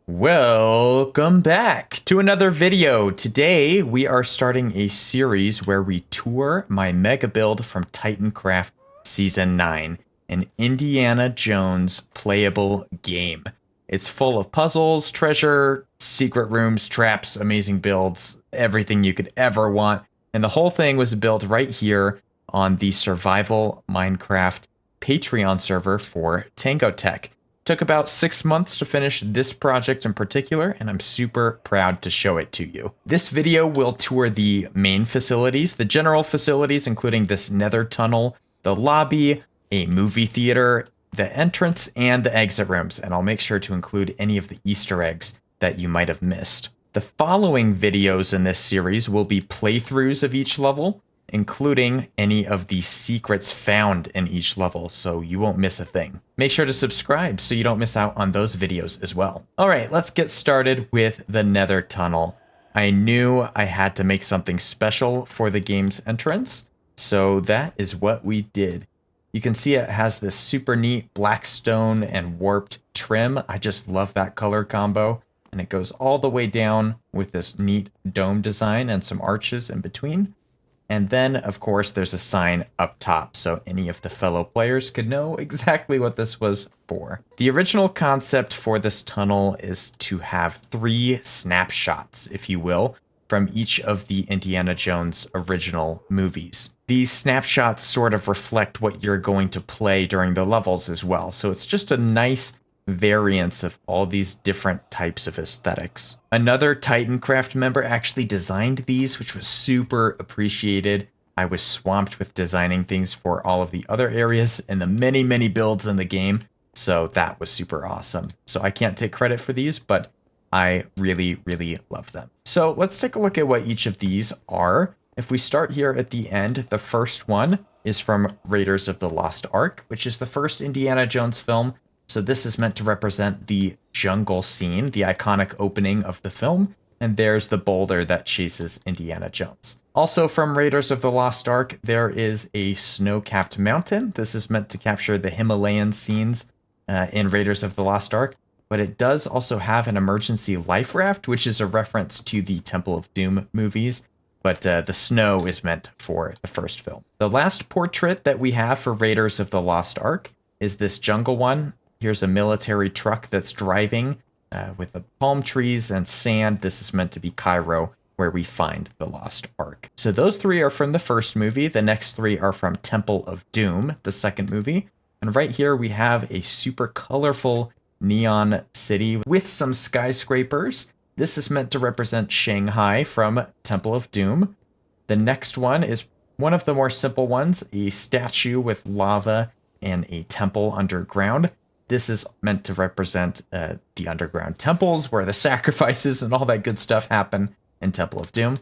Welcome back to another video. Today we are starting a series where we tour my mega build from Titancraft Season 9, an Indiana Jones playable game. It's full of puzzles, treasure, secret rooms, traps, amazing builds, everything you could ever want. And the whole thing was built right here on the Survival Minecraft Patreon server for Tango Tech. Took about 6 months to finish this project in particular, and I'm super proud to show it to you. This video will tour the main facilities, the general facilities, including this Nether Tunnel, the lobby, a movie theater, the entrance, and the exit rooms, and I'll make sure to include any of the Easter eggs that you might have missed. The following videos in this series will be playthroughs of each level, including any of the secrets found in each level, so you won't miss a thing. Make sure to subscribe so you don't miss out on those videos as well. All right, let's get started with the Nether Tunnel. I knew I had to make something special for the game's entrance, so that is what we did. You can see it has this super neat black stone and warped trim. I just love that color combo, and it goes all the way down with this neat dome design and some arches in between. And then, of course, there's a sign up top so any of the fellow players could know exactly what this was for. The original concept for this tunnel is to have 3 snapshots, if you will, from each of the Indiana Jones original movies. These snapshots sort of reflect what you're going to play during the levels as well, so it's just a nice variants of all these different types of aesthetics. Another Titancraft member actually designed these, which was super appreciated. I was swamped with designing things for all of the other areas and the many builds in the game, so that was super awesome. So I can't take credit for these, but I really love them. So let's take a look at what each of these are. If we start here at the end, the first one is from Raiders of the Lost Ark, which is the first Indiana Jones film. So this is meant to represent the jungle scene, the iconic opening of the film, and there's the boulder that chases Indiana Jones. Also from Raiders of the Lost Ark, there is a snow-capped mountain. This is meant to capture the Himalayan scenes in Raiders of the Lost Ark, but it does also have an emergency life raft, which is a reference to the Temple of Doom movies, but the snow is meant for the first film. The last portrait that we have for Raiders of the Lost Ark is this jungle one. Here's a military truck that's driving with the palm trees and sand. This is meant to be Cairo, where we find the Lost Ark. So those 3 are from the first movie. The next 3 are from Temple of Doom, the second movie. And right here we have a super colorful neon city with some skyscrapers. This is meant to represent Shanghai from Temple of Doom. The next one is one of the more simple ones, a statue with lava and a temple underground. This is meant to represent the underground temples where the sacrifices and all that good stuff happen in Temple of Doom.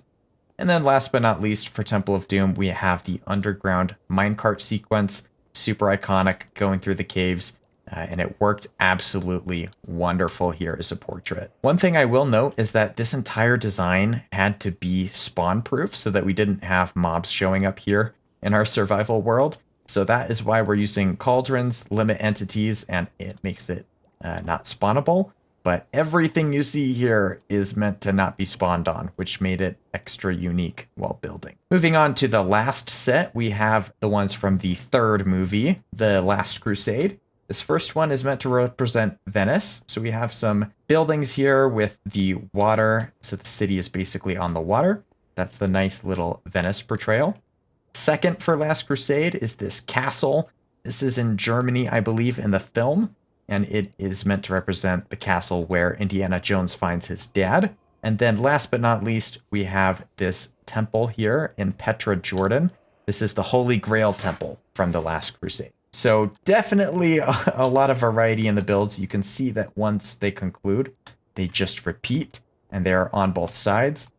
And then last but not least, for Temple of Doom, we have the underground minecart sequence, super iconic, going through the caves, and it worked absolutely wonderful here as a portrait. One thing I will note is that this entire design had to be spawn-proof so that we didn't have mobs showing up here in our survival world. So that is why we're using cauldrons, limit entities, and it makes it not spawnable. But everything you see here is meant to not be spawned on, which made it extra unique while building. Moving on to the last set, we have the ones from the third movie, The Last Crusade. This first one is meant to represent Venice. So we have some buildings here with the water. So the city is basically on the water. That's the nice little Venice portrayal. Second for Last Crusade is this castle. This is in Germany, I believe, in the film, and it is meant to represent the castle where Indiana Jones finds his dad. And then last but not least, we have this temple here in Petra, Jordan. This is the Holy Grail Temple from the Last Crusade. So definitely a lot of variety in the builds. You can see that once they conclude, they just repeat, and they're on both sides,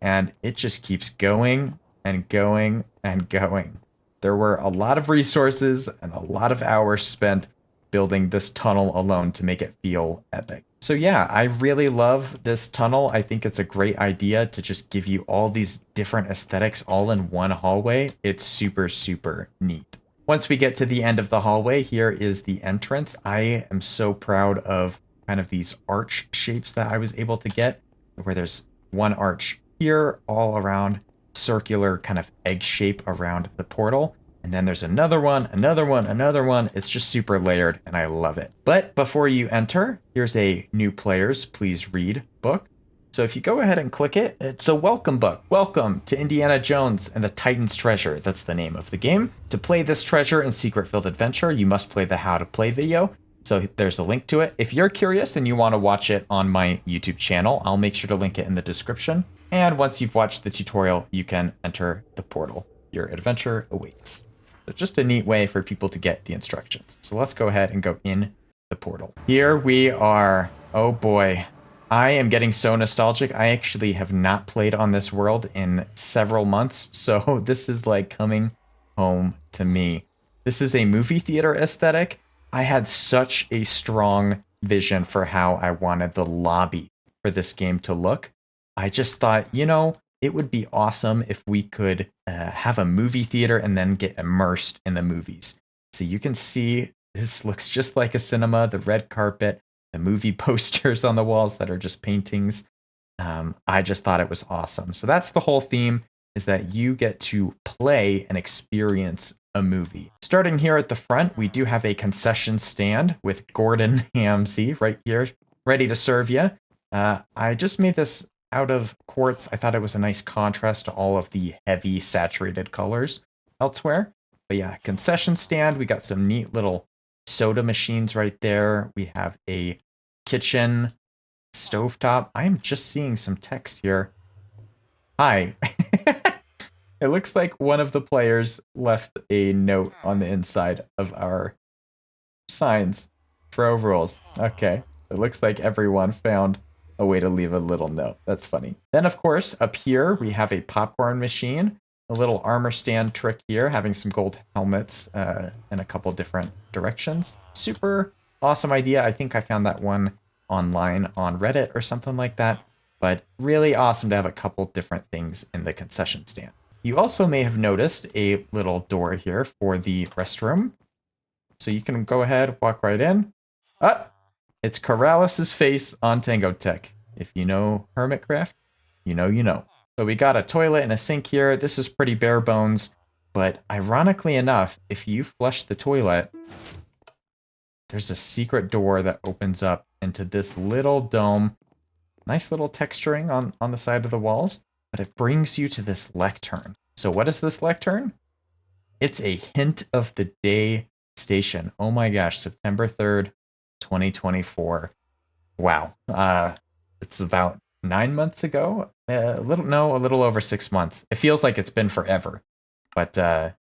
and it just keeps going and going and going. There were a lot of resources and a lot of hours spent building this tunnel alone to make it feel epic. So yeah, I really love this tunnel. I think it's a great idea to just give you all these different aesthetics all in one hallway. It's super neat. Once we get to the end of the hallway, here is the entrance. I am so proud of kind of these arch shapes that I was able to get, where there's one arch here all around, circular kind of egg shape around the portal. And then there's another one, another one, another one. It's just super layered and I love it. But before you enter, here's a new players please read book. So if you go ahead and click it, it's a welcome book. Welcome to Indiana Jones and the Titan's Treasure. That's the name of the game. To play this treasure and secret-filled adventure, you must play the How to Play video. So there's a link to it. If you're curious and you want to watch it on my YouTube channel, I'll make sure to link it in the description. And once you've watched the tutorial, you can enter the portal. Your adventure awaits. So just a neat way for people to get the instructions. So let's go ahead and go in the portal. Here we are. Oh boy. I am getting so nostalgic. I actually have not played on this world in several months, so this is like coming home to me. This is a movie theater aesthetic. I had such a strong vision for how I wanted the lobby for this game to look. I just thought, you know, it would be awesome if we could have a movie theater and then get immersed in the movies. So you can see this looks just like a cinema, the red carpet, the movie posters on the walls that are just paintings. I just thought it was awesome. So that's the whole theme, is that you get to play and experience a movie. Starting here at the front, we do have a concession stand with Gordon Ramsay right here, ready to serve you. I just made this out of quartz. I thought it was a nice contrast to all of the heavy saturated colors elsewhere. But yeah, concession stand. We got some neat little soda machines right there. We have a kitchen stovetop. I am just seeing some text here. Hi. It looks like one of the players left a note on the inside of our signs for overalls. Okay. It looks like everyone found a way to leave a little note. That's funny. Then, of course, up here, we have a popcorn machine, a little armor stand trick here, having some gold helmets in a couple different directions. Super awesome idea. I think I found that one online on Reddit or something like that. But really awesome to have a couple different things in the concession stand. You also may have noticed a little door here for the restroom. So you can go ahead, walk right in. Ah, it's Corrales' face on Tango Tech. If you know hermitcraft, you know you know. So we got a toilet and a sink here. This is pretty bare bones. But ironically enough, if you flush the toilet, there's a secret door that opens up into this little dome. Nice little texturing on the side of the walls. But it brings you to this lectern. So what is this lectern? It's a hint of the day station. Oh my gosh, September 3rd, 2024. Wow. It's about 9 months ago. A little over 6 months. It feels like it's been forever. But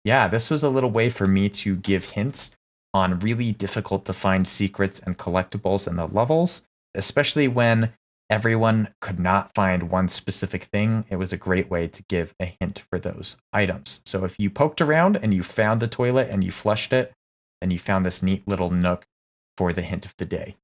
yeah, this was a little way for me to give hints on really difficult to find secrets and collectibles in the levels, especially when everyone could not find one specific thing. It was a great way to give a hint for those items. So if you poked around and you found the toilet and you flushed it, then you found this neat little nook for the hint of the day.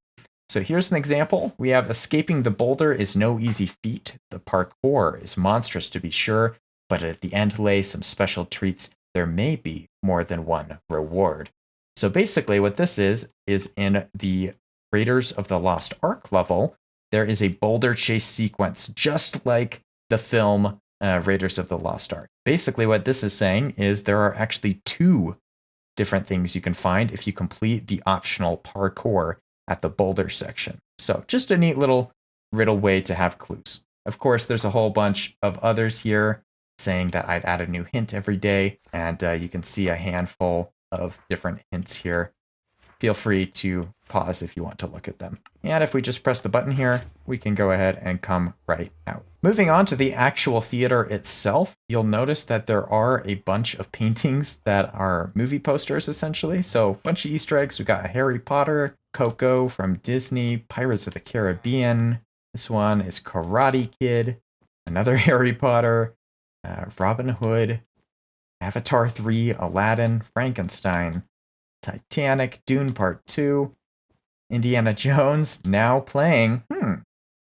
So here's an example. We have escaping the boulder is no easy feat. The parkour is monstrous to be sure, but at the end lay some special treats. There may be more than one reward. So basically what this is in the Raiders of the Lost Ark level, there is a boulder chase sequence, just like the film Raiders of the Lost Ark. Basically what this is saying is there are actually 2 different things you can find if you complete the optional parkour at the boulder section. So just a neat little riddle way to have clues. Of course, there's a whole bunch of others here saying that I'd add a new hint every day, and you can see a handful of different hints here. Feel free to pause if you want to look at them. And if we just press the button here, we can go ahead and come right out. Moving on to the actual theater itself, you'll notice that there are a bunch of paintings that are movie posters, essentially. So a bunch of Easter eggs. We got Harry Potter, Coco from Disney, Pirates of the Caribbean. This one is Karate Kid, another Harry Potter, Robin Hood, Avatar 3, Aladdin, Frankenstein, Titanic, Dune Part 2, Indiana Jones, now playing.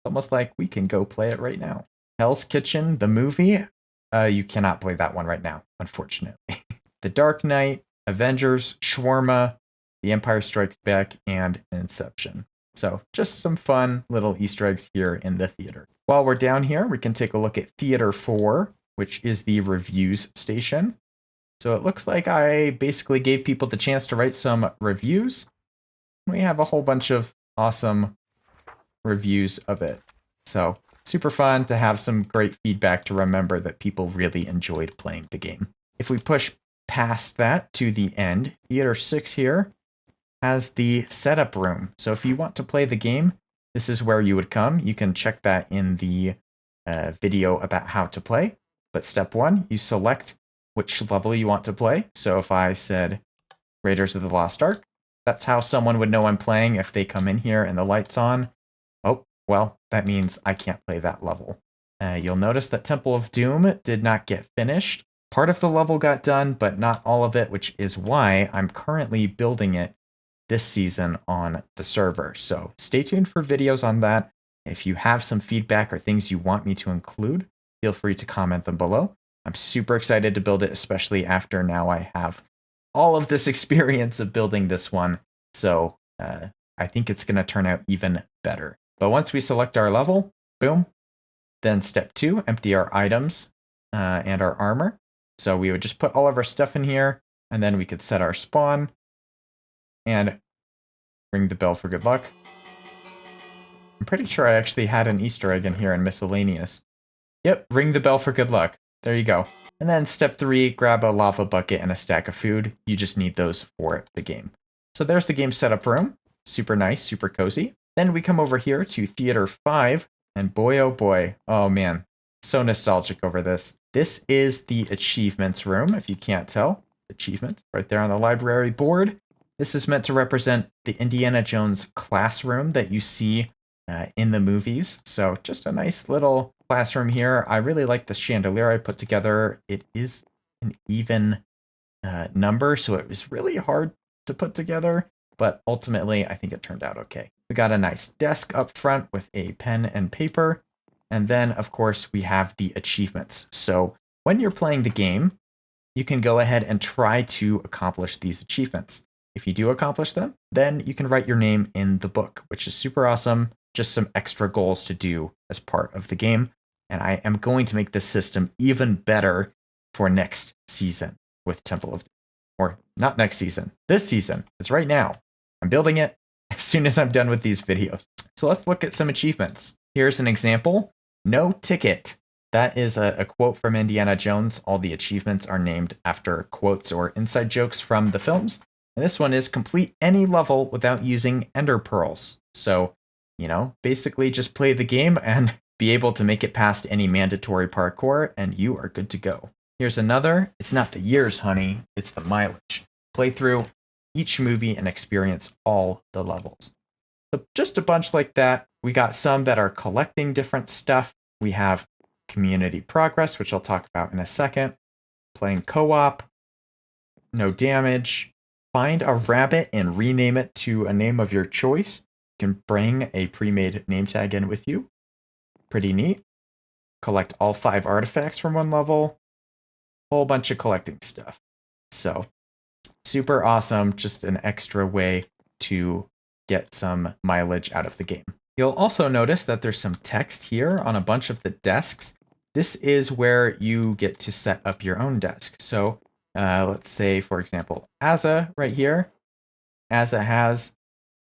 Almost like we can go play it right now. Hell's Kitchen, the movie. You cannot play that one right now, unfortunately. The Dark Knight, Avengers, Shawarma, The Empire Strikes Back, and Inception. So just some fun little Easter eggs here in the theater. While we're down here, we can take a look at Theater 4, which is the reviews station. So it looks like I basically gave people the chance to write some reviews. We have a whole bunch of awesome reviews of it. So super fun to have some great feedback to remember that people really enjoyed playing the game. If we push past that to the end, Theater 6 here has the setup room. So if you want to play the game, this is where you would come. You can check that in the video about how to play. But step 1, you select which level you want to play. So if I said Raiders of the Lost Ark, that's how someone would know I'm playing if they come in here and the light's on. Oh, well, that means I can't play that level. You'll notice that Temple of Doom did not get finished. Part of the level got done, but not all of it, which is why I'm currently building it this season on the server. So stay tuned for videos on that. If you have some feedback or things you want me to include, feel free to comment them below. I'm super excited to build it, especially after now I have all of this experience of building this one. So I think it's going to turn out even better. But once we select our level, boom, then step 2, empty our items and our armor. So we would just put all of our stuff in here, and then we could set our spawn and ring the bell for good luck. I'm pretty sure I actually had an Easter egg in here in miscellaneous. Yep, ring the bell for good luck. There you go. And then step 3, grab a lava bucket and a stack of food. You just need those for the game. So there's the game setup room. Super nice, super cozy. Then we come over here to Theater 5, and boy oh boy, oh man, so nostalgic over this. This is the achievements room, if you can't tell. Achievements, right there on the library board. This is meant to represent the Indiana Jones classroom that you see in the movies. So just a nice little classroom here. I really like the chandelier I put together. It is an even number, so it was really hard to put together, but ultimately I think it turned out okay. We got a nice desk up front with a pen and paper, and then of course we have the achievements. So when you're playing the game, you can go ahead and try to accomplish these achievements. If you do accomplish them, then you can write your name in the book, which is super awesome. Just some extra goals to do as part of the game. And I am going to make this system even better for next season with Temple of Doom. Or not next season, this season. It's right now. I'm building it as soon as I'm done with these videos. So let's look at some achievements. Here's an example. No ticket. That is a quote from Indiana Jones. All the achievements are named after quotes or inside jokes from the films. And this one is complete any level without using ender pearls. So, basically just play the game and be able to make it past any mandatory parkour, and you are good to go. Here's another. It's not the years, honey. It's the mileage. Play through each movie and experience all the levels. So just a bunch like that. We got some that are collecting different stuff. We have community progress, which I'll talk about in a second. Playing co-op. No damage. Find a rabbit and rename it to a name of your choice. You can bring a pre-made name tag in with you. Pretty neat. Collect all 5 artifacts from one level. Whole bunch of collecting stuff. So, super awesome. Just an extra way to get some mileage out of the game. You'll also notice that there's some text here on a bunch of the desks. This is where you get to set up your own desk. So, let's say, for example, Azza right here. Azza has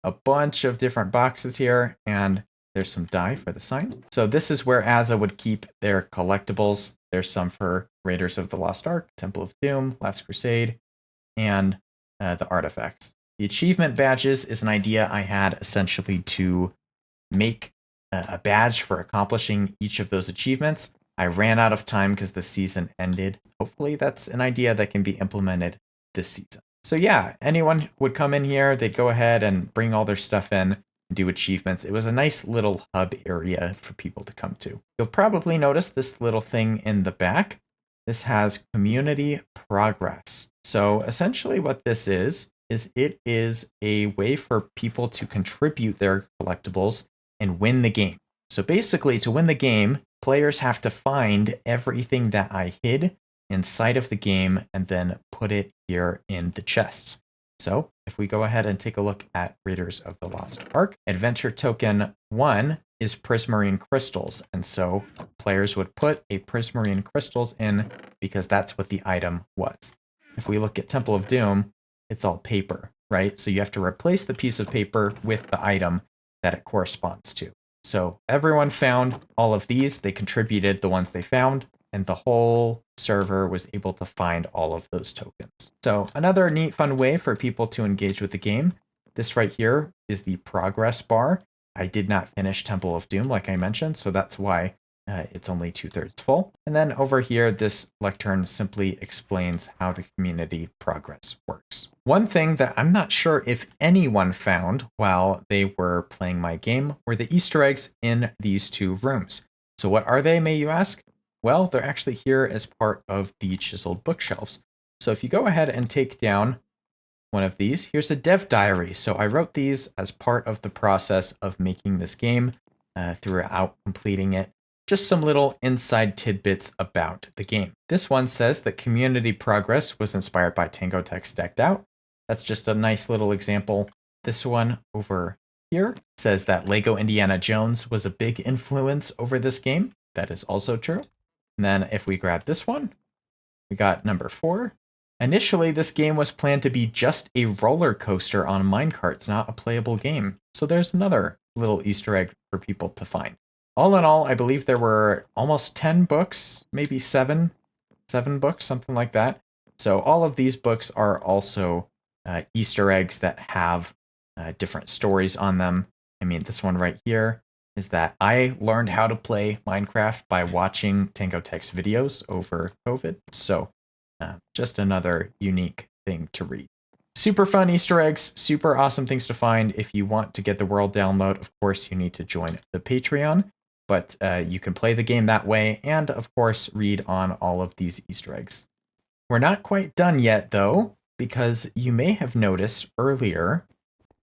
a bunch of different boxes here, and there's some dye for the sign. So this is where Azza would keep their collectibles. There's some for Raiders of the Lost Ark, Temple of Doom, Last Crusade, and the artifacts. The achievement badges is an idea I had essentially to make a badge for accomplishing each of those achievements. I ran out of time because the season ended. Hopefully that's an idea that can be implemented this season. So yeah, anyone would come in here, they'd go ahead and bring all their stuff in and do achievements. It was a nice little hub area for people to come to. You'll probably notice this little thing in the back. This has community progress. So essentially what this is it is a way for people to contribute their collectibles and win the game. So basically, to win the game, players have to find everything that I hid inside of the game and then put it here in the chests. So if we go ahead and take a look at Raiders of the Lost Ark, adventure token 1 is prismarine crystals. And so players would put a prismarine crystals in because that's what the item was. If we look at Temple of Doom, it's all paper, right? So you have to replace the piece of paper with the item that it corresponds to. So everyone found all of these. They contributed the ones they found, and the whole server was able to find all of those tokens. So another neat, fun way for people to engage with the game. This right here is the progress bar. I did not finish Temple of Doom, like I mentioned, so that's why it's only 2/3 full. And then over here, this lectern simply explains how the community progress works. One thing that I'm not sure if anyone found while they were playing my game were the Easter eggs in these two rooms. So what are they, may you ask? Well, they're actually here as part of the chiseled bookshelves. So if you go ahead and take down one of these, here's a dev diary. So I wrote these as part of the process of making this game throughout completing it. Just some little inside tidbits about the game. This one says that community progress was inspired by Tango Text Decked Out. That's just a nice little example. This one over here says that Lego Indiana Jones was a big influence over this game. That is also true. And then if we grab this one, we got number 4. Initially, this game was planned to be just a roller coaster on minecarts, not a playable game. So there's another little Easter egg for people to find. All in all, I believe there were almost 10 books, maybe 7 books, something like that. So all of these books are also Easter eggs that have different stories on them. I mean, this one right here is that I learned how to play Minecraft by watching Tango Text videos over COVID. So just another unique thing to read. Super fun Easter eggs, super awesome things to find. If you want to get the world download, of course, you need to join the Patreon. But you can play the game that way and, of course, read on all of these Easter eggs. We're not quite done yet, though, because you may have noticed earlier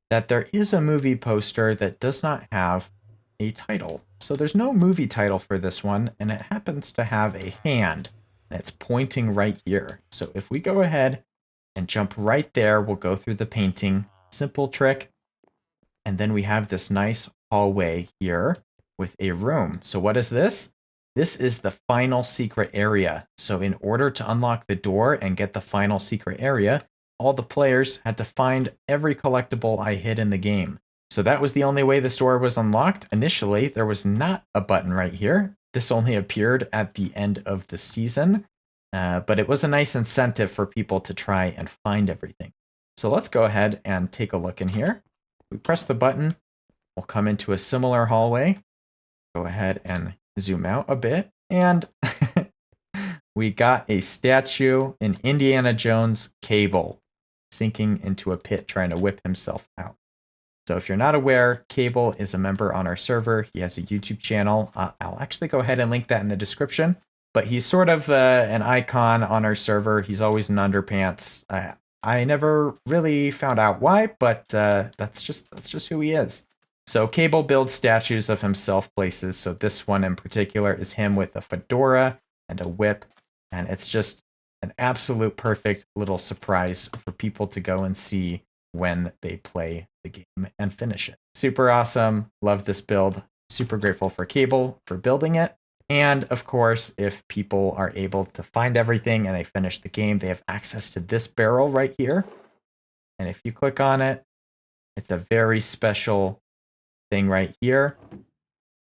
that there is a movie poster that does not have a title. So there's no movie title for this one, and it happens to have a hand that's pointing right here. So if we go ahead and jump right there, we'll go through the painting. Simple trick. And then we have this nice hallway here with a room. So what is this? This is the final secret area. So in order to unlock the door and get the final secret area, all the players had to find every collectible I hid in the game. So that was the only way this door was unlocked. Initially, there was not a button right here. This only appeared at the end of the season, but it was a nice incentive for people to try and find everything. So let's go ahead and take a look in here. We press the button, we'll come into a similar hallway. Go ahead and zoom out a bit, and we got a statue in Indiana Jones Cable sinking into a pit trying to whip himself out. So if you're not aware, Cable is a member on our server. He has a YouTube channel. I'll actually go ahead and link that in the description. But he's sort of an icon on our server. He's always in underpants. I never really found out why, but that's just who he is. So Cable builds statues of himself places. So this one in particular is him with a fedora and a whip. And it's just an absolute perfect little surprise for people to go and see when they play the game and finish it. Super awesome. Love this build. Super grateful for Cable for building it. And of course, if people are able to find everything and they finish the game, they have access to this barrel right here. And if you click on it, it's a very special thing right here.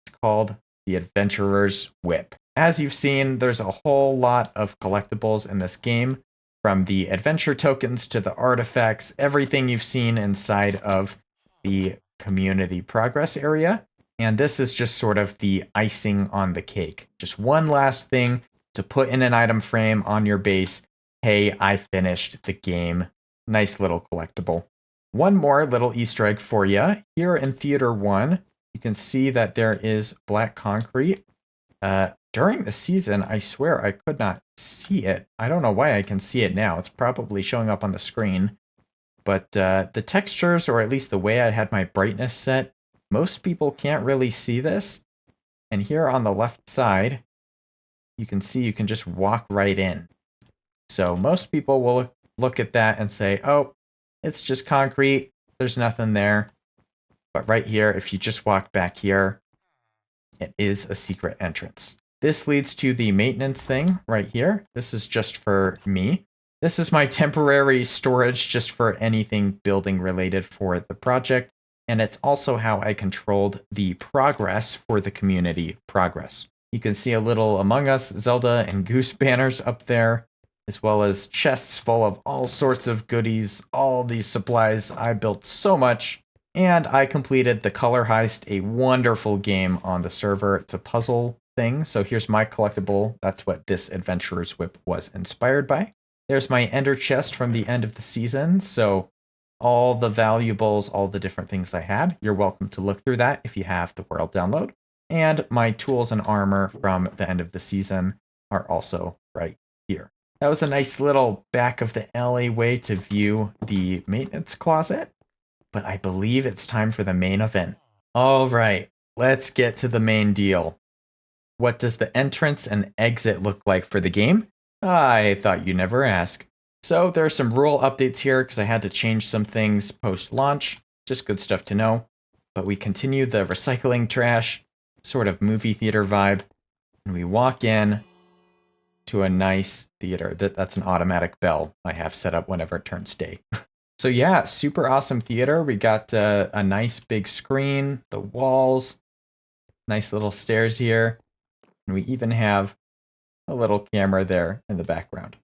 It's called the Adventurer's Whip. As you've seen, there's a whole lot of collectibles in this game, from the adventure tokens to the artifacts, everything you've seen inside of the community progress area. And this is just sort of the icing on the cake. Just one last thing to put in an item frame on your base. Hey, I finished the game. Nice little collectible. One more little Easter egg for you. Here in Theater 1, you can see that there is black concrete. During the season, I swear I could not see it. I don't know why I can see it now. It's probably showing up on the screen. But the textures, or at least the way I had my brightness set, most people can't really see this. And here on the left side, you can see you can just walk right in. So most people will look at that and say, oh, It's just concrete. There's nothing there. But right here, if you just walk back here, it is a secret entrance. This leads to the maintenance thing right here. This is just for me. This is my temporary storage just for anything building related for the project. And it's also how I controlled the progress for the community progress. You can see a little Among Us, Zelda, and Goose banners up there, as well as chests full of all sorts of goodies, all these supplies. I built so much. And I completed the Color Heist, a wonderful game on the server. It's a puzzle thing. So here's my collectible. That's what this Adventurer's Whip was inspired by. There's my Ender chest from the end of the season. So all the valuables, all the different things I had, you're welcome to look through that if you have the world download. And my tools and armor from the end of the season are also right here. That was a nice little back of the alleyway to view the maintenance closet. But I believe it's time for the main event. All right, let's get to the main deal. What does the entrance and exit look like for the game? I thought you'd never ask. So there are some rule updates here because I had to change some things post-launch. Just good stuff to know. But we continue the recycling trash, sort of movie theater vibe. And we walk in to a nice theater. That's an automatic bell I have set up whenever it turns day. So yeah, super awesome theater. We got a nice big screen, the walls, nice little stairs here. And we even have a little camera there in the background.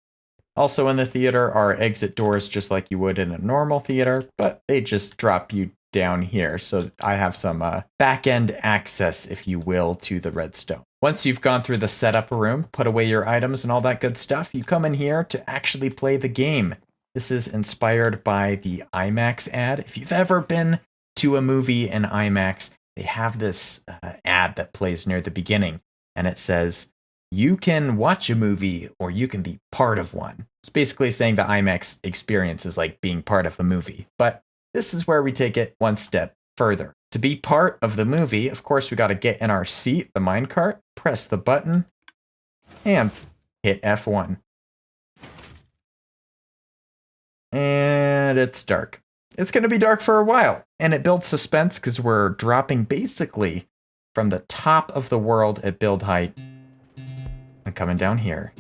Also in the theater are exit doors just like you would in a normal theater, but they just drop you down here. So I have some back-end access, if you will, to the redstone. Once you've gone through the setup room, put away your items and all that good stuff, you come in here to actually play the game. This is inspired by the IMAX ad. If you've ever been to a movie in IMAX, they have this ad that plays near the beginning, and it says, you can watch a movie or you can be part of one. It's basically saying the IMAX experience is like being part of a movie, but this is where we take it one step further. To be part of the movie, of course, we got to get in our seat, the minecart, press the button, and hit F1. And it's dark. It's going to be dark for a while, and it builds suspense because we're dropping basically from the top of the world at build height and coming down here.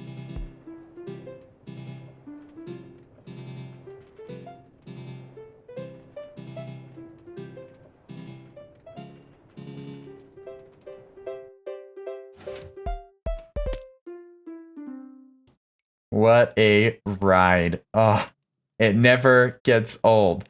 What a ride. Oh, it never gets old.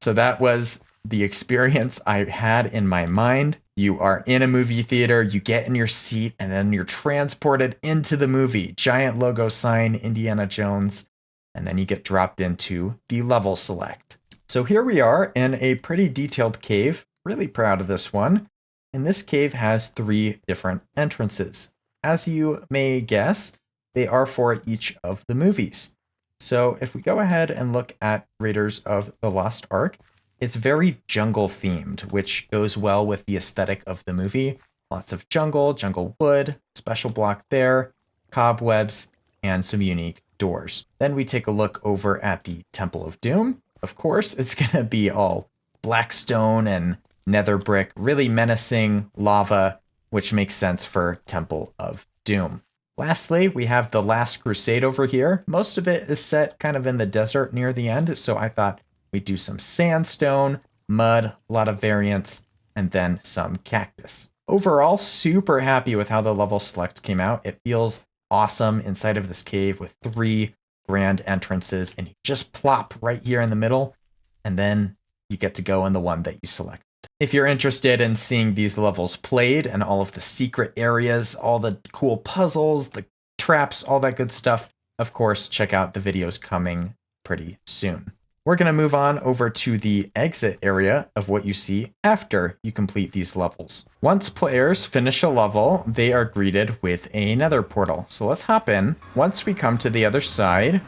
So that was the experience I had in my mind. You are in a movie theater, you get in your seat, and then you're transported into the movie. Giant logo sign, Indiana Jones, and then you get dropped into the level select. So here we are in a pretty detailed cave. Really proud of this one. And this cave has 3 different entrances. As you may guess, they are for each of the movies. So if we go ahead and look at Raiders of the Lost Ark, it's very jungle themed, which goes well with the aesthetic of the movie. Lots of jungle wood, special block there, cobwebs, and some unique doors. Then we take a look over at the Temple of Doom. Of course, it's going to be all black stone and nether brick, really menacing lava, which makes sense for Temple of Doom. Lastly, we have the Last Crusade over here. Most of it is set kind of in the desert near the end, so I thought we'd do some sandstone, mud, a lot of variants, and then some cactus. Overall, super happy with how the level select came out. It feels awesome inside of this cave with 3 grand entrances, and you just plop right here in the middle, and then you get to go in the one that you select. If you're interested in seeing these levels played and all of the secret areas, all the cool puzzles, the traps, all that good stuff, of course, check out the videos coming pretty soon. We're going to move on over to the exit area of what you see after you complete these levels. Once players finish a level, they are greeted with a nether portal. So let's hop in. Once we come to the other side,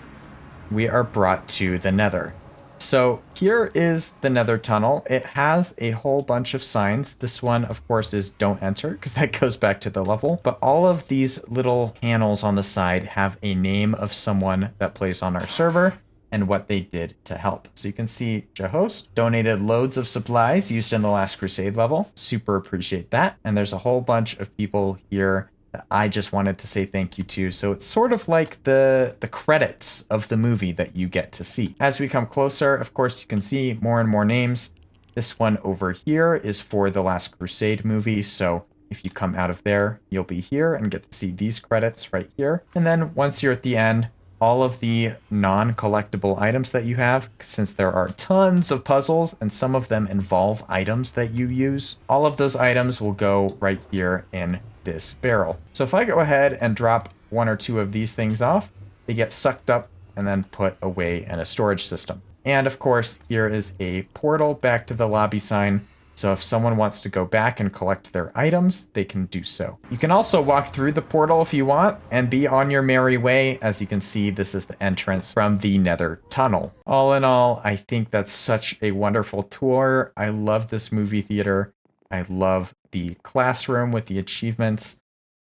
we are brought to the nether. So here is the Nether Tunnel. It has a whole bunch of signs. This one, of course, is don't enter because that goes back to the level. But all of these little panels on the side have a name of someone that plays on our server. and what they did to help. So you can see Jehost donated loads of supplies used in the Last Crusade level. Super appreciate that. And there's a whole bunch of people here that I just wanted to say thank you to. So it's sort of like the credits of the movie that you get to see. As we come closer, of course, you can see more and more names. This one over here is for the Last Crusade movie. So if you come out of there, you'll be here and get to see these credits right here. And then once you're at the end, all of the non-collectible items that you have, since there are tons of puzzles and some of them involve items that you use, all of those items will go right here in this barrel. So if I go ahead and drop one or two of these things off, they get sucked up and then put away in a storage system. And of course, here is a portal back to the lobby sign. So if someone wants to go back and collect their items, they can do so. You can also walk through the portal if you want and be on your merry way. As you can see, this is the entrance from the Nether Tunnel. All in all, I think that's such a wonderful tour. I love this movie theater. I love the classroom with the achievements,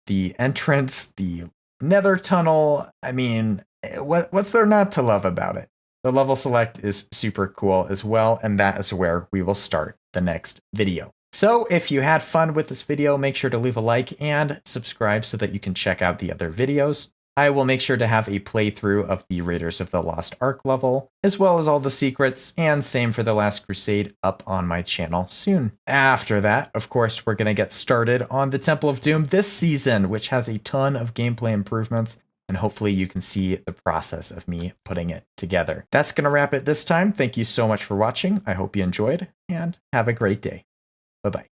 the entrance, the Nether Tunnel. I mean, what's there not to love about it? The level select is super cool as well, and that is where we will start the next video. So if you had fun with this video, make sure to leave a like and subscribe so that you can check out the other videos. I will make sure to have a playthrough of the Raiders of the Lost Ark level, as well as all the secrets, and same for the Last Crusade up on my channel soon. After that, of course, we're going to get started on the Temple of Doom this season, which has a ton of gameplay improvements. And hopefully you can see the process of me putting it together. That's going to wrap it this time. Thank you so much for watching. I hope you enjoyed and have a great day. Bye-bye.